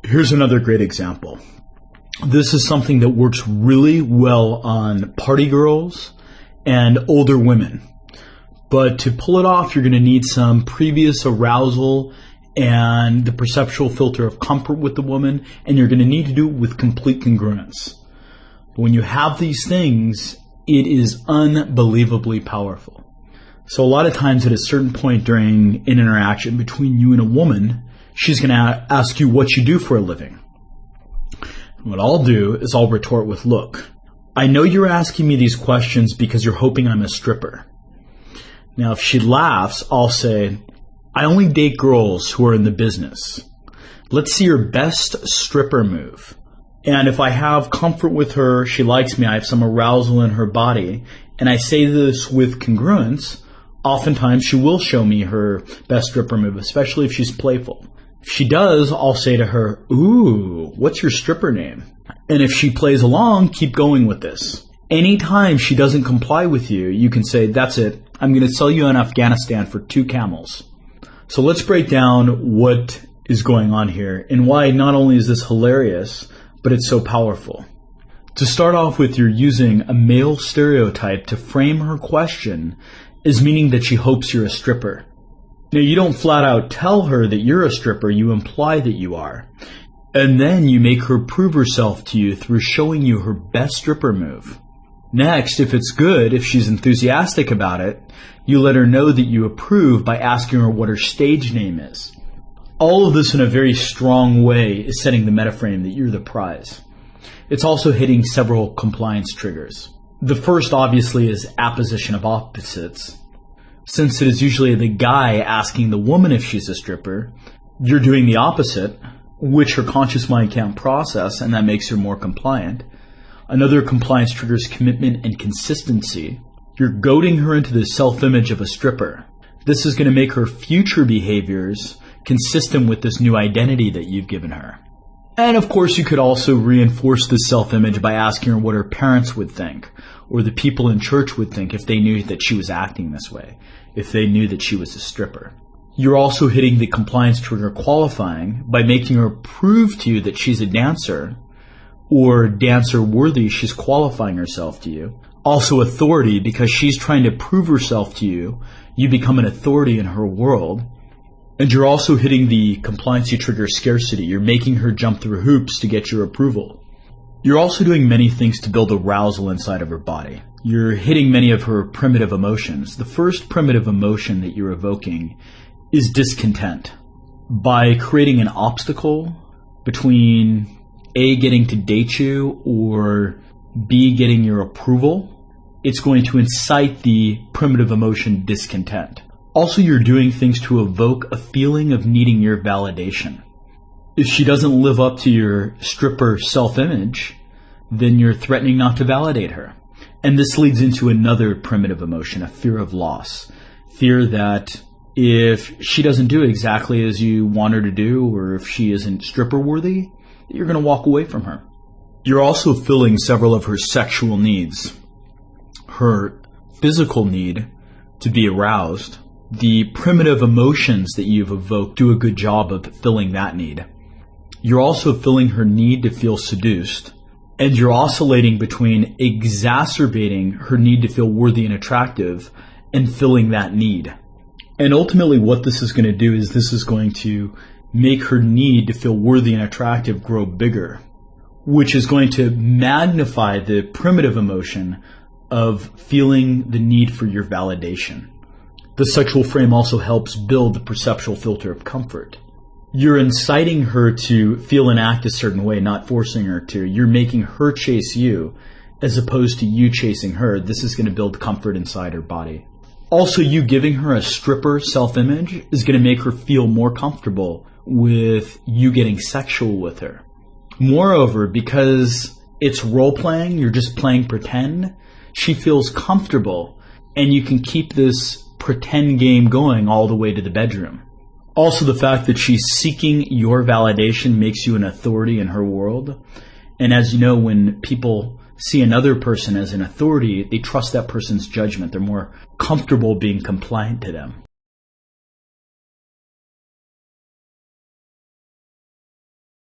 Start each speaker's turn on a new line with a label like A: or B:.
A: Here's another great example. This is something that works really well on party girls and older women. But to pull it off, you're going to need some previous arousal and the perceptual filter of comfort with the woman, and you're going to need to do it with complete congruence. When you have these things, it is unbelievably powerful. So a lot of times at a certain point during an interaction between you and a woman, she's going to ask you what you do for a living. What I'll do is I'll retort with, look, I know you're asking me these questions because you're hoping I'm a stripper. Now, if she laughs, I'll say, I only date girls who are in the business. Let's see your best stripper move. And if I have comfort with her, she likes me, I have some arousal in her body, and I say this with congruence, oftentimes she will show me her best stripper move, especially if she's playful. If she does, I'll say to her, ooh, what's your stripper name? And if she plays along, keep going with this. Anytime she doesn't comply with you, you can say, that's it. I'm going to sell you in Afghanistan for 2 camels. So let's break down what is going on here and why not only is this hilarious, but it's so powerful. To start off with, you're using a male stereotype to frame her question as meaning that she hopes you're a stripper. Now, you don't flat out tell her that you're a stripper, you imply that you are. And then you make her prove herself to you through showing you her best stripper move. Next, if it's good, if she's enthusiastic about it, you let her know that you approve by asking her what her stage name is. All of this in a very strong way is setting the metaframe that you're the prize. It's also hitting several compliance triggers. The first, obviously, is apposition of opposites. Since it is usually the guy asking the woman if she's a stripper, you're doing the opposite, which her conscious mind can't process, and that makes her more compliant. Another compliance trigger is commitment and consistency. You're goading her into the self-image of a stripper. This is going to make her future behaviors consistent with this new identity that you've given her. And of course, you could also reinforce this self-image by asking her what her parents would think, or the people in church would think if they knew that she was acting this way, if they knew that she was a stripper. You're also hitting the compliance trigger qualifying by making her prove to you that she's a dancer, or dancer worthy, she's qualifying herself to you. Also authority, because she's trying to prove herself to you, you become an authority in her world. And you're also hitting the compliancy trigger scarcity. You're making her jump through hoops to get your approval. You're also doing many things to build arousal inside of her body. You're hitting many of her primitive emotions. The first primitive emotion that you're evoking is discontent. By creating an obstacle between A, getting to date you, or B, getting your approval, it's going to incite the primitive emotion discontent. Also, you're doing things to evoke a feeling of needing your validation. If she doesn't live up to your stripper self-image, then you're threatening not to validate her. And this leads into another primitive emotion, a fear of loss. Fear that if she doesn't do exactly as you want her to do, or if she isn't stripper worthy, you're going to walk away from her. You're also filling several of her sexual needs. Her physical need to be aroused. The primitive emotions that you've evoked do a good job of filling that need. You're also filling her need to feel seduced. And you're oscillating between exacerbating her need to feel worthy and attractive and filling that need. And ultimately what this is going to do is this is going to make her need to feel worthy and attractive grow bigger, which is going to magnify the primitive emotion of feeling the need for your validation. The sexual frame also helps build the perceptual filter of comfort. You're inciting her to feel and act a certain way, not forcing her to. You're making her chase you as opposed to you chasing her. This is going to build comfort inside her body. Also, you giving her a stripper self-image is going to make her feel more comfortable with you getting sexual with her. Moreover, because it's role-playing, you're just playing pretend, she feels comfortable, and you can keep this pretend game going all the way to the bedroom. Also, the fact that she's seeking your validation makes you an authority in her world. And as you know, when people see another person as an authority, they trust that person's judgment. They're more comfortable being compliant to them.